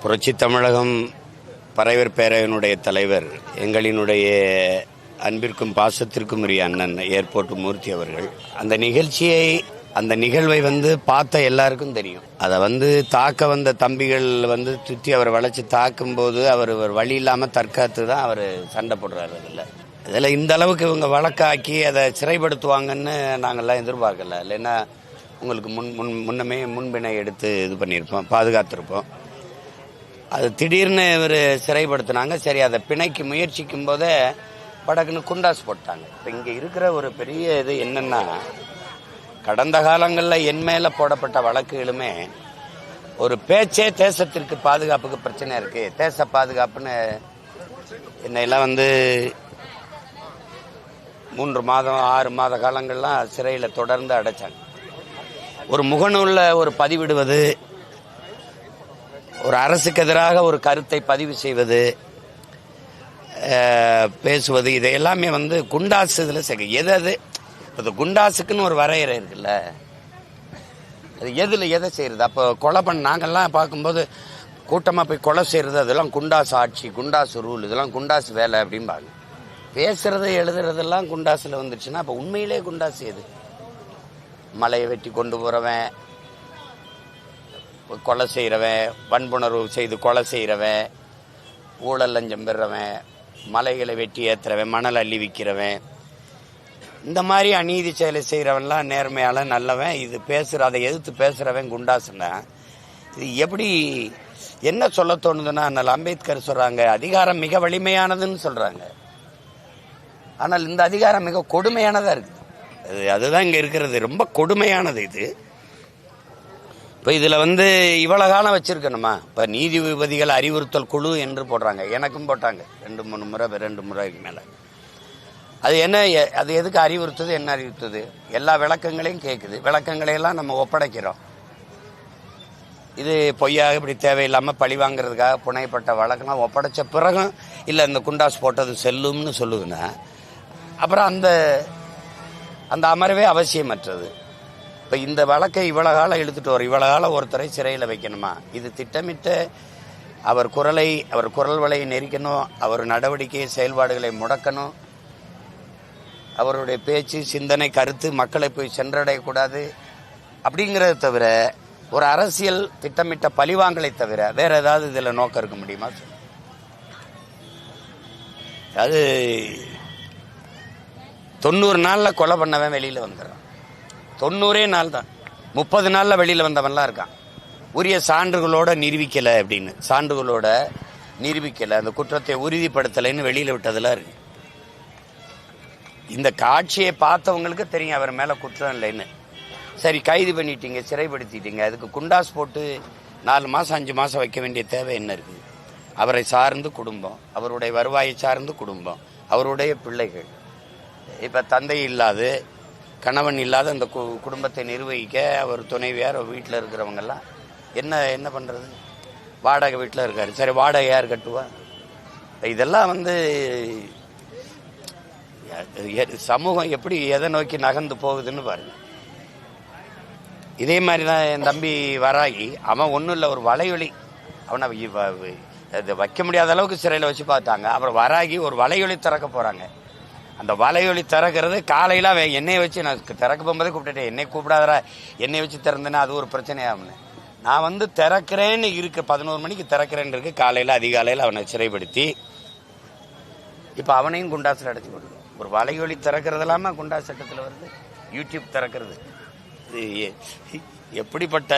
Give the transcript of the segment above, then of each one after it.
புரட்சி தமிழகம் பறையர் பேரவையினுடைய தலைவர், எங்களினுடைய அன்பிற்கும் பாசத்திற்கும் உரிய அண்ணன் ஏர்போர்ட் மூர்த்தி அவர்கள் அந்த நிகழ்வை பார்த்த எல்லாருக்கும் தெரியும். அதை தாக்க வந்த தம்பிகள் சுற்றி அவர் வளைச்சு தாக்கும் போது அவர் வழி இல்லாமல் தற்காத்து தான் அவர் சண்டை போடுறாரு. அதில் இந்த அளவுக்கு இவங்க வழக்காக்கி அதை சிறைப்படுத்துவாங்கன்னு நாங்கள்லாம் எதிர்பார்க்கல. இல்லைன்னா உங்களுக்கு முன்னமே முன்பினை எடுத்து இது பண்ணியிருப்போம், பாதுகாத்திருப்போம். அது திடீர்னு இவர் சிறைப்படுத்தினாங்க. சரி, அதை பிணைக்கு முயற்சிக்கும் போதே படக்குன்னு குண்டாஸ் போட்டாங்க. இப்போ இங்கே இருக்கிற ஒரு பெரிய இது என்னன்னா, கடந்த காலங்களில் என் மேலே போடப்பட்ட வழக்குகளுமே ஒரு பேச்சே தேசத்திற்கு பாதுகாப்புக்கு பிரச்சனை இருக்கு, தேச பாதுகாப்புன்னு என்னையெல்லாம் 3 மாதம் 6 மாத காலங்கள்லாம் சிறையில் தொடர்ந்து அடைச்சாங்க. ஒரு முகநூல்ல ஒரு பதிவிடுவது, ஒரு அரசுக்கு எதிராக ஒரு கருத்தை பதிவு செய்வது, பேசுவது, இதை எல்லாமே குண்டாசு இதில் எது இப்போ குண்டாசுக்குன்னு ஒரு வரையறை இருக்குல்ல, அது எதை செய்யறது? அப்போ கொலை நாங்கள்லாம் பார்க்கும்போது கூட்டமாக போய் கொலை செய்யறது, அதெல்லாம் குண்டாசு ஆட்சி, குண்டாசு ரூல், இதெல்லாம் குண்டாசு வேலை அப்படிம்பாங்க. பேசுறது எழுதுறதெல்லாம் குண்டாசுல வந்துச்சுன்னா அப்போ உண்மையிலே குண்டாசு எது? மலையை வெட்டி கொண்டு போறவன், கொலை செய்கிறவன், வன்புணர்வு செய்து கொலை செய்கிறவன், ஊழல் லஞ்சம் பெறுறவன், மலைகளை வெட்டி ஏற்றுறவன், மணல் அள்ளி விற்கிறவன், இந்த மாதிரி அநீதி செயலை செய்கிறவன்லாம் நேர்மையால நல்லவன். இது அதை எதிர்த்து பேசுகிறவன் குண்டாசுன்னா இது எப்படி என்ன சொல்ல தோணுதுன்னா, அதனால் அம்பேத்கர் சொல்கிறாங்க, அதிகாரம் மிக வலிமையானதுன்னு சொல்கிறாங்க. ஆனால் இந்த அதிகாரம் மிக கொடுமையானதாக இருக்குது. அதுதான் இங்கே இருக்கிறது, ரொம்ப கொடுமையானது இது. இப்போ இதில் இவ்வளோ காலம் வச்சுருக்கணுமா? இப்போ நீதிபதிகள் அறிவுறுத்தல் குழு என்று போடுறாங்க, எனக்கும் போட்டாங்க 2 முறைக்கு மேலே. அது என்ன, அது எதுக்கு அறிவுறுத்துது, என்ன அறிவுறுத்துது? எல்லா விளக்கங்களையும் கேட்குது, விளக்கங்களையெல்லாம் நம்ம ஒப்படைக்கிறோம். இது பொய்யாக இப்படி தேவையில்லாமல் பழி வாங்கிறதுக்காக புனையப்பட்ட வழக்கெல்லாம் ஒப்படைச்ச பிறகும் இல்லை இந்த குண்டாஸ் போட்டது செல்லும்னு சொல்லுதுன்னா, அப்புறம் அந்த அமர்வே அவசியமற்றது. இப்போ இந்த வழக்கை இவ்வளோ காலம் இழுத்துட்டு வரும், இவ்வளோ காலம் ஒருத்தரை சிறையில் வைக்கணுமா? இது திட்டமிட்டு அவர் குரல் வலையை நெரிக்கணும், அவர் நடவடிக்கை செயல்பாடுகளை முடக்கணும், அவருடைய பேச்சு சிந்தனை கருத்து மக்களை போய் சென்றடையக்கூடாது அப்படிங்கிறத தவிர, ஒரு அரசியல் திட்டமிட்ட பழிவாங்கலை தவிர வேற ஏதாவது இதில் நோக்கம் இருக்க முடியுமா? அது 90 நாளில் கொலை பண்ணவன் வெளியில் வந்துடுறான். 90 நாள் தான், 30 நாளில் வெளியில் வந்தவன்லாம் இருக்கான். உரிய சான்றுகளோட நிரூபிக்கலை அப்படின்னு, சான்றுகளோட நிரூபிக்கலை, அந்த குற்றத்தை உறுதிப்படுத்தலைன்னு வெளியில் விட்டதெல்லாம் இருக்கு. இந்த காட்சியை பார்த்தவங்களுக்கு தெரியும் அவர் மேலே குற்றம் இல்லைன்னு. சரி, கைது பண்ணிட்டீங்க, சிறைப்படுத்திட்டீங்க, அதுக்கு குண்டாஸ் போட்டு 4 மாதம் 5 மாதம் வைக்க வேண்டிய தேவை என்ன இருக்குது? அவரை சார்ந்து குடும்பம், அவருடைய வருவாயை சார்ந்து குடும்பம், அவருடைய பிள்ளைகள், இப்போ தந்தை இல்லாது கணவன் இல்லாத அந்த குடும்பத்தை நிர்வகிக்க அவர் துணைவியார் வீட்டில் இருக்கிறவங்கெல்லாம் என்ன பண்ணுறது? வாடகை வீட்டில் இருக்காரு, சரி வாடகை யார் கட்டுவா? இதெல்லாம் சமூகம் எப்படி எதை நோக்கி நகர்ந்து போகுதுன்னு பாருங்க. இதே மாதிரி தான் என் தம்பி வராகி, அவன் ஒன்றும் இல்லை, ஒரு வலையொலி, அவனை வைக்க முடியாத அளவுக்கு சிறையில் வச்சு பார்த்தாங்க. அப்புறம் வராகி ஒரு வலையொலி திறக்க போகிறாங்க. அந்த வலையொலி திறக்கிறது காலையில் என்னையை வச்சு, நான் திறக்க போகும்போதே கூப்பிட்டுட்டேன், என்னை கூப்பிடாதரா, என்னை வச்சு திறந்தேன்னா அது ஒரு பிரச்சனையாகும்னு. நான் திறக்கிறேன்னு இருக்கு, 11 மணிக்கு திறக்கிறேன்னு இருக்கு, காலையில் அதிகாலையில் அவனை சிறைப்படுத்தி இப்போ அவனையும் குண்டாசில் அடைச்சி கொடுக்கும். ஒரு வலையொலி திறக்கிறது இல்லாமல் குண்டாஸ் சட்டத்தில் வருது, யூடியூப் திறக்கிறது. இது எப்படிப்பட்ட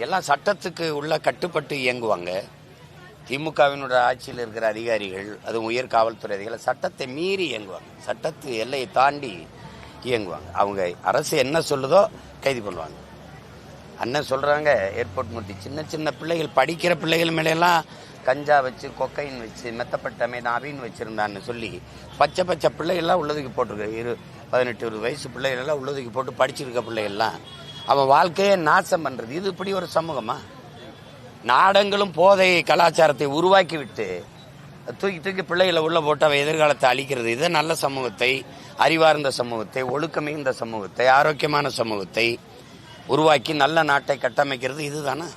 எல்லாம் சட்டத்துக்கு உள்ள கட்டுப்பட்டு இயங்குவாங்க. திமுகவினுடைய ஆட்சியில் இருக்கிற அதிகாரிகள், அதுவும் உயர் காவல்துறை அதிகாரிகள் சட்டத்தை மீறி இயங்குவாங்க, சட்டத்து எல்லையை தாண்டி இயங்குவாங்க. அவங்க அரசு என்ன சொல்லுதோ கைது பண்ணுவாங்க. அண்ணன் சொல்கிறாங்க, ஏர்போர்ட் மூர்த்தி, சின்ன பிள்ளைகள், படிக்கிற பிள்ளைகள் மேலெல்லாம் கஞ்சா வச்சு, கொக்கைன் வச்சு, மெத்தப்பட்டமை நாவின்னு வச்சுருந்தான்னு சொல்லி பச்சை பிள்ளைகள்லாம் உள்ளதுக்கு போட்டிருக்கு. 18-20 வயசு பிள்ளைகளெல்லாம் உள்ளதுக்கு போட்டு படிச்சிருக்க பிள்ளைகள்லாம் அவன் வாழ்க்கையை நாசம் பண்ணுறது. இது இப்படி ஒரு சமூகமா? நாடங்களும் போதை கலாச்சாரத்தை உருவாக்கி விட்டு தூக்கி பிள்ளைகளை உள்ள போட்டு அவன் எதிர்காலத்தை அழிக்கிறது. இதை நல்ல சமூகத்தை, அறிவார்ந்த சமூகத்தை, ஒழுக்கமிகுந்த சமூகத்தை, ஆரோக்கியமான சமூகத்தை உருவாக்கி நல்ல நாட்டை கட்டமைக்கிறது இதுதானே.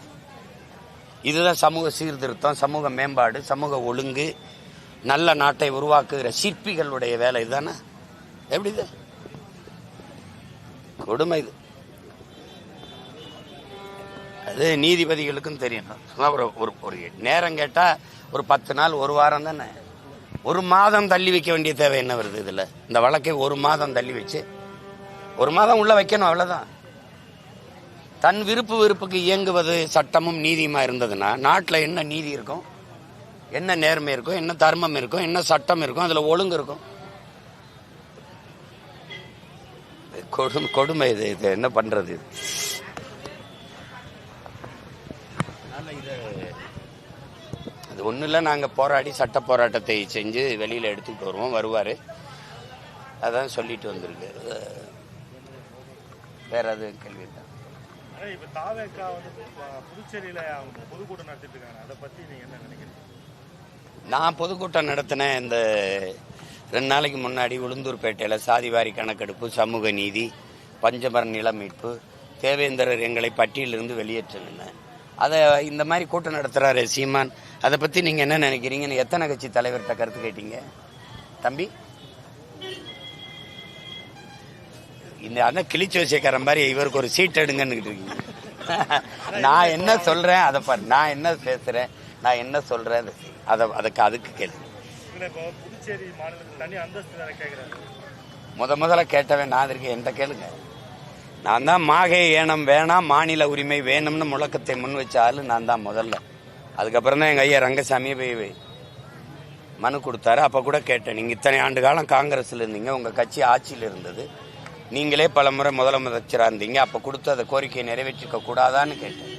இதுதான் சமூக சீர்திருத்தம், சமூக மேம்பாடு, சமூக ஒழுங்கு, நல்ல நாட்டை உருவாக்குகிற சிற்பிகளுடைய வேலை இதுதானே. எப்படி இது கொடுமை இது. அது நீதிபதிகளுக்கும் தெரியும். ஒரு நேரம் கேட்டா ஒரு 10 நாள், ஒரு வாரம் தானே. ஒரு மாதம் தள்ளி வைக்க வேண்டிய தேவை என்ன வருது இதுல? இந்த வழக்கை ஒரு மாதம் தள்ளி வச்சு ஒரு மாதம் உள்ள வைக்கணும், அவ்வளவுதான். தன் விருப்புக்கு இயங்குவது சட்டமும் நீதியுமா இருந்ததுன்னா நாட்டில் என்ன நீதி இருக்கும், என்ன நேர்மை இருக்கும், என்ன தர்மம் இருக்கும், என்ன சட்டம் இருக்கும், அதுல ஒழுங்கு இருக்கும். கொடுமை இது. இது என்ன பண்றது? அது ஒன்றும் இல்லை. நாங்கள் போராடி சட்ட போராட்டத்தை செஞ்சு வெளியில் எடுத்துக்கிட்டு வருவோம். வருவார், அதான் சொல்லிட்டு வந்திருக்கு. வேற அது கேள்வி தான். நான் பொதுக்கூட்டம் நடத்தினேன். இந்த 2 நாளைக்கு முன்னாடி உளுந்தூர்பேட்டையில் சாதிவாரி கணக்கெடுப்பு, சமூக நீதி, பஞ்சமர நில மீட்பு, தேவேந்திரர் எங்களை பட்டியலிருந்து வெளியேற்றினேன். அதை இந்த மாதிரி கூட்டம் நடத்துறாரு சீமான். அதை பத்தி நீங்க என்ன நினைக்கிறீங்கன்னு எத்தனை கட்சி தலைவர்கிட்ட கருத்து கேட்டீங்க தம்பி? இந்த அண்ணன் கிழிச்சு வச்சுக்கிற மாதிரி இவருக்கு ஒரு சீட் எடுங்கன்னு இருக்கீங்க. நான் என்ன சொல்றேன் அதை பாரு, நான் என்ன பேசுறேன், நான் என்ன சொல்றேன் அதுக்கு கேள்வி. முதல்ல கேட்டவன் நான் இருக்கேன். எந்த கேளுங்க. நான் தான் மாகே ஏனம் வேணாம், மாநில உரிமை வேணும்னு முழக்கத்தை முன் வச்ச ஆளு நான் தான் முதல்ல. அதுக்கப்புறம் தான் எங்க ஐயா ரங்கசாமியை போய் மனு கொடுத்தாரு. அப்ப கூட கேட்டேன், நீங்க இத்தனை ஆண்டு காலம் காங்கிரஸ்ல இருந்தீங்க, உங்க கட்சி ஆட்சியில் இருந்தது, நீங்களே பல முறை முதலமைச்சராக இருந்தீங்க, அப்ப கொடுத்து அந்த கோரிக்கையை நிறைவேற்றிக்க கூடாதான்னு கேட்டேன்.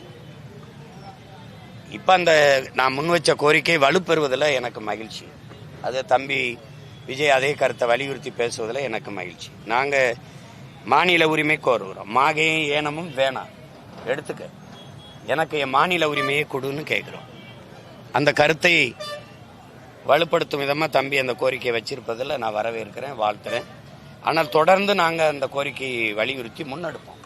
இப்ப அந்த நான் முன் வச்ச கோரிக்கை வலுப்பெறுவதில் எனக்கு மகிழ்ச்சி. அது தம்பி விஜய் அதே கருத்தை வலியுறுத்தி பேசுவதில் எனக்கு மகிழ்ச்சி. நாங்க மாநில உரிமை கோருகிறோம். மாகையும் ஏனமும் வேணாம், எடுத்துக்க, எனக்கு என் மாநில உரிமையை கொடுன்னு கேட்கிறோம். அந்த கருத்தை வலுப்படுத்தும் விதமா தம்பி அந்த கோரிக்கையை வச்சிருப்பதில் நான் வரவேற்கிறேன், வாழ்த்துறேன். ஆனால் தொடர்ந்து நாங்கள் அந்த கோரிக்கையை வலியுறுத்தி முன்னெடுப்போம்.